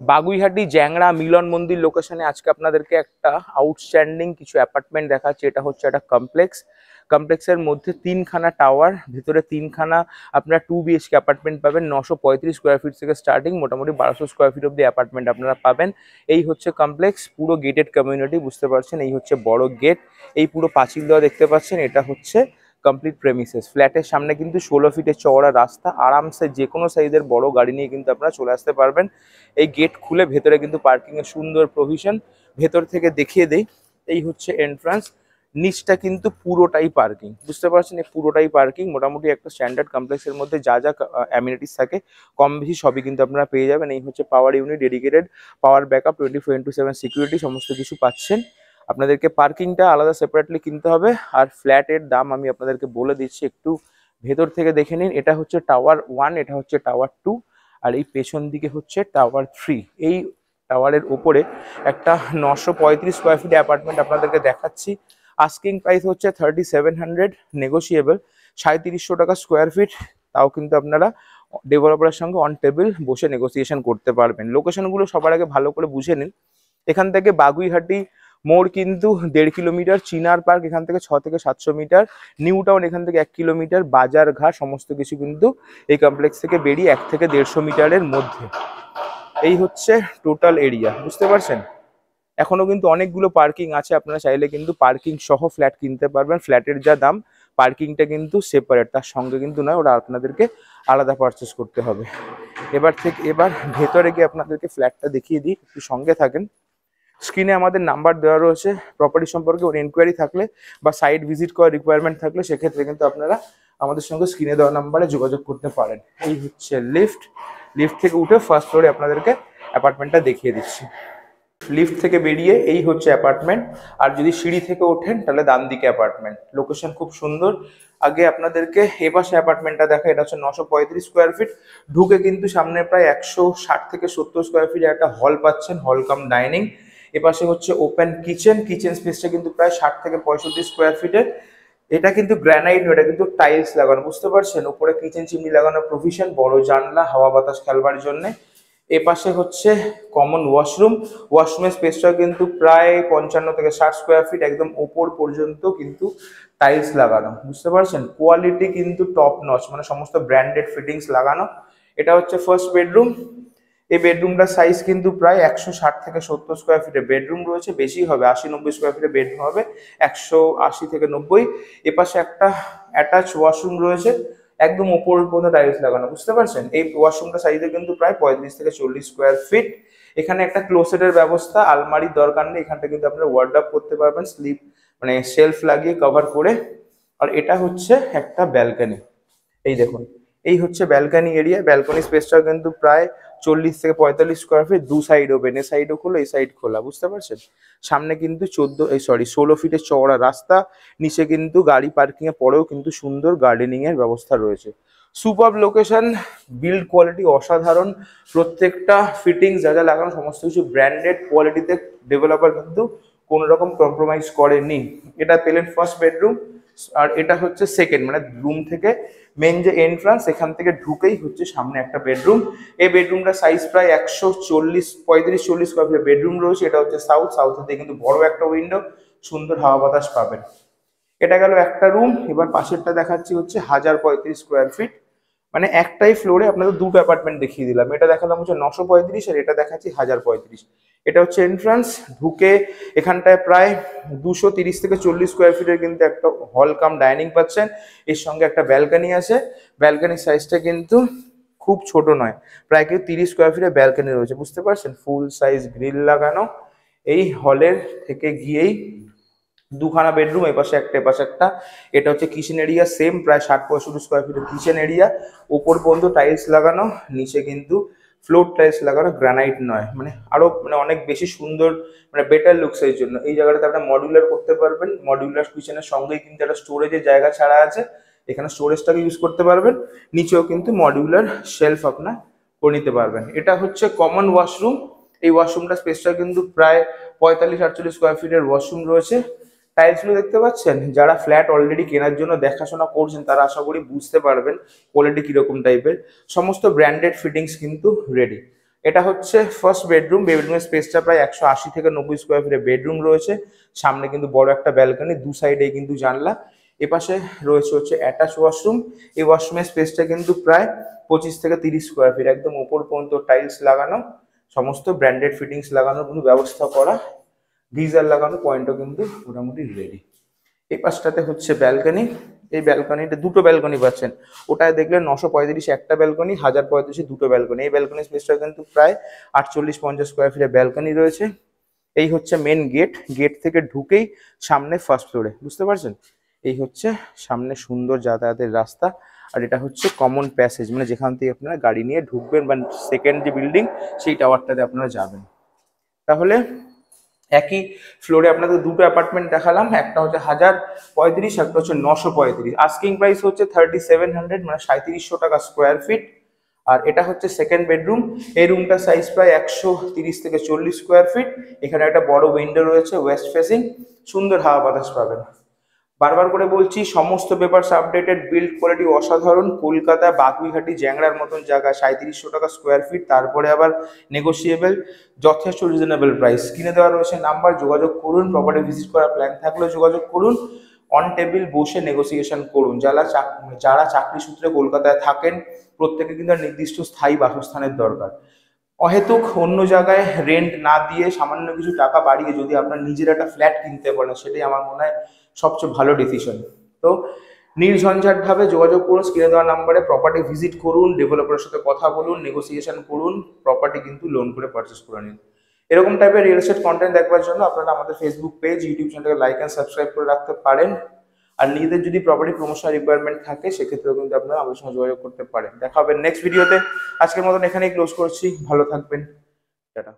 বাগুইহাটি জ্যাংড়া মিলন মন্দির লোকেশনে আজকে আপনাদেরকে একটা আউটস্ট্যান্ডিং কিছু অ্যাপার্টমেন্ট দেখাচ্ছি। এটা হচ্ছে একটা কমপ্লেক্সের মধ্যে তিনখানা টাওয়ার, ভিতরে তিনখানা আপনারা 2 BHK অ্যাপার্টমেন্ট পাবেন। 935 স্কোয়ার ফিট থেকে স্টার্টিং, মোটামুটি 1200 স্কোয়ার ফিট অব্দি অ্যাপার্টমেন্ট আপনারা পাবেন। এই হচ্ছে কমপ্লেক্স, পুরো গেটেড কমিউনিটি, বুঝতে পারছেন। এই হচ্ছে বড় গেট, এই পুরো পাঁচিল দেওয়া দেখতে পাচ্ছেন, এটা হচ্ছে কমপ্লিট প্রেমিসেস। ফ্ল্যাটের সামনে কিন্তু 16 ফিটের চওড়া রাস্তা, আরামসে যে কোনো সাইজের বড় গাড়ি নিয়ে কিন্তু আপনারা চলে আসতে পারবেন। এই গেট খুলে ভেতরে কিন্তু পার্কিং এর সুন্দর প্রভিশন, ভেতর থেকে দেখিয়ে দেই। এই হচ্ছে এন্ট্রান্স, নিচটা কিন্তু পুরোটাই পার্কিং, বুঝতে পারছেন, এই পুরোটাই পার্কিং। মোটামুটি একটা স্ট্যান্ডার্ড কমপ্লেক্সের মধ্যে যা যা অ্যামিনিটিস থাকে কম বেশি সবই কিন্তু আপনারা পেয়ে যাবেন। এই হচ্ছে পাওয়ার unit, dedicated power backup, 24x7 security, সমস্ত কিছু পাচ্ছেন। আপনাদেরকে পার্কিংটা আলাদা সেপারেটলি কিনতে হবে। আর ফ্ল্যাটের দাম আমি আপনাদেরকে বলে দিচ্ছি, একটু ভেতর থেকে দেখে নিন। এটা হচ্ছে টাওয়ার 1, এটা হচ্ছে টাওয়ার 2, আর এই পেছন দিকে হচ্ছে টাওয়ার 3। এই টাওয়ারের উপরে একটা 935 স্কোয়ার ফিট অ্যাপার্টমেন্ট আপনাদেরকে দেখাচ্ছি। আস্কিং প্রাইস হচ্ছে 3700, নেগোসিয়েবল 3700 টাকা স্কোয়ার ফিট। তাও কিন্তু আপনারা ডেভেলপারের সঙ্গে অন টেবিল বসে নেগোসিয়েশন করতে পারবেন। লোকেশনগুলো সবার আগে ভালো করে বুঝে নিন। এখান থেকে বাগুইহাটি মোড় কিন্তু 1.5 কিলোমিটার, চিনার পার্ক এখান থেকে 6 থেকে 700 মিটার, নিউ টাউন এখান থেকে 1 কিলোমিটার, বাজার ঘাট সমস্ত কিছু কিন্তু এই কমপ্লেক্স থেকে বেরিয়ে 1 থেকে 150 মিটারের মধ্যে। এই হচ্ছে টোটাল এরিয়া, বুঝতে পারছেন। এখনো কিন্তু অনেকগুলো পার্কিং আছে, আপনারা চাইলে কিন্তু পার্কিং সহ ফ্ল্যাট কিনতে পারবেন। ফ্ল্যাটের যা দাম, পার্কিংটা কিন্তু সেপারেট, তার সঙ্গে কিন্তু নয়, ওটা আপনাদেরকে আলাদা পারচেস করতে হবে। এবার ভেতরে গিয়ে আপনাদেরকে ফ্ল্যাটটা দেখিয়ে দিই, একটু সঙ্গে থাকেন। স্ক্রিনে আমাদের নাম্বার দেওয়া রয়েছে, প্রপার্টি সম্পর্কে ওর এনকোয়ারি থাকলে বা সাইট ভিজিট করার রিকোয়ারমেন্ট থাকলে সেক্ষেত্রে কিন্তু আপনারা আমাদের সঙ্গে স্ক্রিনে দেওয়া নাম্বারে যোগাযোগ করতে পারেন। এই হচ্ছে লিফট, লিফট থেকে উঠে ফার্স্ট ফ্লোরে আপনাদেরকে অ্যাপার্টমেন্টটা দেখিয়ে দিচ্ছি। লিফট থেকে বেরিয়ে এই হচ্ছে অ্যাপার্টমেন্ট, আর যদি সিঁড়ি থেকে ওঠেন তাহলে ডান দিকে অ্যাপার্টমেন্ট। লোকেশন খুব সুন্দর। আগে আপনাদেরকে এপাশে অ্যাপার্টমেন্টটা দেখা, এটা হচ্ছে 935 স্কোয়ার ফিট। ঢুকে কিন্তু সামনে প্রায় 160 থেকে 70 স্কোয়ার ফিট একটা হল পাচ্ছেন, হল কাম ডাইনিং। এপাশে হচ্ছে ওপেন কিচেন, কিচেন স্পেসটা কিন্তু প্রায় 60 থেকে 65 স্কোয়ার ফিটের। এটা কিন্তু গ্রানাইট, এটা কিন্তু টাইলস লাগানো, বুঝতে পারছেন। উপরে কিচেন চিমনি লাগানো প্রভিশন, বড় জানলা হাওয়া বাতাস খেলবার জন্য। এপাশে হচ্ছে কমন ওয়াশরুম, ওয়াশরুমের স্পেসটা কিন্তু প্রায় 55 থেকে 60 স্কোয়ার ফিট, একদম ওপর পর্যন্ত কিন্তু টাইলস লাগানো, বুঝতে পারছেন। কোয়ালিটি কিন্তু টপ নচ, মানে সমস্ত ব্র্যান্ডেড ফিটিংস লাগানো। এটা হচ্ছে ফার্স্ট বেডরুম। এই বেডরুমটার সাইজ কিন্তু প্রায় 160 থেকে 70 স্কোয়ার ফিটের বেডরুম রয়েছে, বেশি হবে, 80-90 স্কোয়ার ফিটের বেডরুম হবে, 180 থেকে 90। এপাশে একটা অ্যাটাচ ওয়াশরুম রয়েছে, একদম ওপর পর্যন্ত টাইলস লাগানো, বুঝতে পারছেন। এই ওয়াশরুমটা সাইজে কিন্তু প্রায় 35 থেকে 40 স্কোয়ার ফিট। এখানে একটা ক্লোসেটের ব্যবস্থা, আলমারির দরকার নেই, এখানটা কিন্তু আপনারা ওয়ার্ডরোব করতে পারবেন, স্লিপ মানে শেলফ লাগিয়ে কভার করে। আর এটা হচ্ছে একটা ব্যালকনি, এই দেখুন, এই হচ্ছে ব্যালকনি এরিয়া। ব্যালকনি স্পেসটাও কিন্তু প্রায় 40 থেকে 45 স্কোয়ার ফিট, দু সাইড ওপেন, এই সাইডও খোলা এই সাইড খোলা, বুঝতে পারছেন। সামনে কিন্তু 16 ফিটের চওড়া রাস্তা, নিচে কিন্তু গাড়ি পার্কিং এর পরেও কিন্তু সুন্দর গার্ডেনিং এর ব্যবস্থা রয়েছে। সুপার লোকেশন, বিল্ড কোয়ালিটি অসাধারণ, প্রত্যেকটা ফিটিংস যা যা লাগানো সমস্ত কিছু ব্র্যান্ডেড কোয়ালিটিতে। ডেভেলপার কিন্তু কোনো রকম কম্প্রোমাইজ করেনি। এটা পেলেন ফার্স্ট বেডরুম, আর এটা হচ্ছে সেকেন্ড, মানে রুম থেকে মেন যে এন্ট্রান্স এখান থেকে ঢুকেই হচ্ছে সামনে একটা বেডরুম। এই বেডরুমটা সাইজ প্রায় 135-40 স্কোয়ার ফিট বেডরুম রয়েছে। এটা হচ্ছে সাউথের দিকে কিন্তু বড় একটা উইন্ডো, সুন্দর হাওয়া বাতাস পাবেন। এটা গেল একটা রুম। এবার পাশেরটা দেখাচ্ছি, হচ্ছে 1035 স্কোয়ার ফিট, মানে একটাই ফ্লোরে আপনাদের দুটো অ্যাপার্টমেন্ট দেখিয়ে দিলাম। এটা দেখালাম হচ্ছে 935, আর এটা দেখাচ্ছি 1035। এটা হচ্ছে এন্ট্রান্স। ঢুকে এখানটায় প্রায় 230 থেকে 40 স্কোয়ার ফিটের কিন্তু একটা হল কাম ডাইনিং পাচ্ছেন। এর সঙ্গে একটা ব্যালকনি আছে, ব্যালকনির সাইজটা কিন্তু খুব ছোট নয়, প্রায় কেউ 30 স্কোয়ার ফিটের ব্যালকনি রয়েছে, বুঝতে পারছেন। ফুল সাইজ গ্রিল লাগানো। এই হলের থেকে গিয়েই দুখানা বেডরুম, এপাশে একটা এপাশে একটা। এটা হচ্ছে কিচেন এরিয়া, সেম প্রায় 60-65 স্কোয়ার ফিটের কিচেন এরিয়া। ওপর পর্যন্ত টাইলস লাগানো, নিচে কিন্তু ফ্লোর টাইলস লাগানো, গ্রানাইট নয়, মানে আরো মানে অনেক বেশি সুন্দর, মানে বেটার লুকস এর জন্য। এই জায়গাটাতে আপনারা মডিউলার করতে পারবেন। মডিউলার কিচেনের সঙ্গেই কিন্তু একটা স্টোরেজের জায়গা ছাড়া আছে, এখানে স্টোরেজটাকে ইউজ করতে পারবেন। নিচেও কিন্তু মডিউলার শেলফ আপনার করে নিতে পারবেন। এটা হচ্ছে কমন ওয়াশরুম। এই ওয়াশরুমটা স্পেসটা কিন্তু প্রায় 45-48 স্কোয়ার ফিটের ওয়াশরুম রয়েছে। টাইলসগুলো দেখতে পাচ্ছেন, যারা ফ্ল্যাট অলরেডি কেনার জন্য দেখাশোনা করছেন তারা আশা করি বুঝতে পারবেন কোয়ালিটি কিরকম টাইপের। সমস্ত ব্র্যান্ডেড ফিটিংস কিন্তু রেডি। এটা হচ্ছে ফার্স্ট বেডরুম। বেডরুমের স্পেসটা প্রায় 180 থেকে 90 স্কোয়ার ফিটের বেডরুম রয়েছে। সামনে কিন্তু বড় একটা ব্যালকনি, দু সাইডে কিন্তু জানলা। এপাশে রয়েছে হচ্ছে অ্যাটাচ ওয়াশরুম। এই ওয়াশরুমের স্পেসটা কিন্তু প্রায় 25 থেকে 30 স্কোয়ার ফিট, একদম ওপর পর্যন্ত টাইলস লাগানো, সমস্ত ব্র্যান্ডেড ফিটিংস লাগানোর কিন্তু ব্যবস্থা করা, গিজার লাগানো, পয়েন্টও কিন্তু মোটামুটি রেডি। এই পাশটাতে হচ্ছে ব্যালকনি। এই ব্যালকনিতে দুটো ব্যালকনি পাচ্ছেন। ওটায় দেখলেন 935 একটা ব্যালকনি, 1035 দুটো ব্যালকনি। এই ব্যালকনি স্পেসটা কিন্তু প্রায় 48-50 স্কোয়ার ফিটের ব্যালকনি রয়েছে। এই হচ্ছে মেন গেট। গেট থেকে ঢুকেই সামনে ফার্স্ট ফ্লোরে, বুঝতে পারছেন? এই হচ্ছে সামনে সুন্দর যাতায়াতের রাস্তা। আর এটা হচ্ছে কমন প্যাসেজ, মানে যেখান থেকে আপনারা গাড়ি নিয়ে ঢুকবেন বা সেকেন্ড যে বিল্ডিং সেই টাওয়ারটাতে আপনারা যাবেন। তাহলে একই ফ্লোরে আপনাদের দুটো অ্যাপার্টমেন্ট দেখালাম, একটা হচ্ছে 1035, একটা হচ্ছে 935। আস্কিং প্রাইস হচ্ছে 3700, মানে 3700 টাকা স্কোয়ার ফিট। আর এটা হচ্ছে সেকেন্ড বেডরুম। এই রুমটার সাইজ প্রায় 130 থেকে 40 স্কোয়ার ফিট। এখানে একটা বড় উইন্ডো রয়েছে ওয়েস্ট ফেসিং, সুন্দর হাওয়া বাতাস পাবেন। বারবার করে বলছি, সমস্ত পেপারস আপডেটেড, বিল্ড কোয়ালিটি অসাধারণ। কলকাতা বাগুইহাটি জ্যাংড়ার মতন জায়গা, 3700 টাকা স্কোয়ার ফিট, তারপরে আবার নেগোসিয়েবল, যথেষ্ট রিজনেবল প্রাইস। কিনে দেওয়া রয়েছে নাম্বার, যোগাযোগ করুন। প্রপার্টি ভিজিট করার প্ল্যান থাকলেও যোগাযোগ করুন। অন টেবিল বসে নেগোসিয়েশন করুন। যারা চাকরি সূত্রে কলকাতায় থাকেন, প্রত্যেকে কিন্তু নির্দিষ্ট স্থায়ী বাসস্থানের দরকার। অহেতুক অন্য জায়গায় রেন্ট না দিয়ে সামান্য কিছু টাকা বাড়িয়ে যদি আপনার নিজের একটা ফ্ল্যাট কিনতে পারেন, সেটাই আমার মনে হয় সবচেয়ে ভালো ডিসিশন। তো নির্ঝঞ্ঝাটভাবে যোগাযোগ করুন স্ক্রিনে দেওয়া নাম্বারে, প্রপার্টি ভিজিট করুন, ডেভেলপারের সাথে কথা বলুন, নেগোসিয়েশন করুন, প্রপার্টি কিন্তু লোন করে পারচেস করে নিন। এরকম টাইপের রিয়েল এস্টেট কন্টেন্ট দেখবার জন্য আপনারা আমাদের ফেসবুক পেজ, ইউটিউব চ্যানেলকে লাইক অ্যান্ড সাবস্ক্রাইব করে রাখতে পারেন। আর নিজেদের যদি প্রপার্টি প্রমোশন রিকোয়ারমেন্ট থাকে, সেক্ষেত্রেও কিন্তু আপনারা আমাদের সঙ্গে যোগাযোগ করতে পারেন। দেখা হবে নেক্সট ভিডিওতে। আজকের মতন এখানেই ক্লোজ করছি। ভালো থাকবেন, টাটা।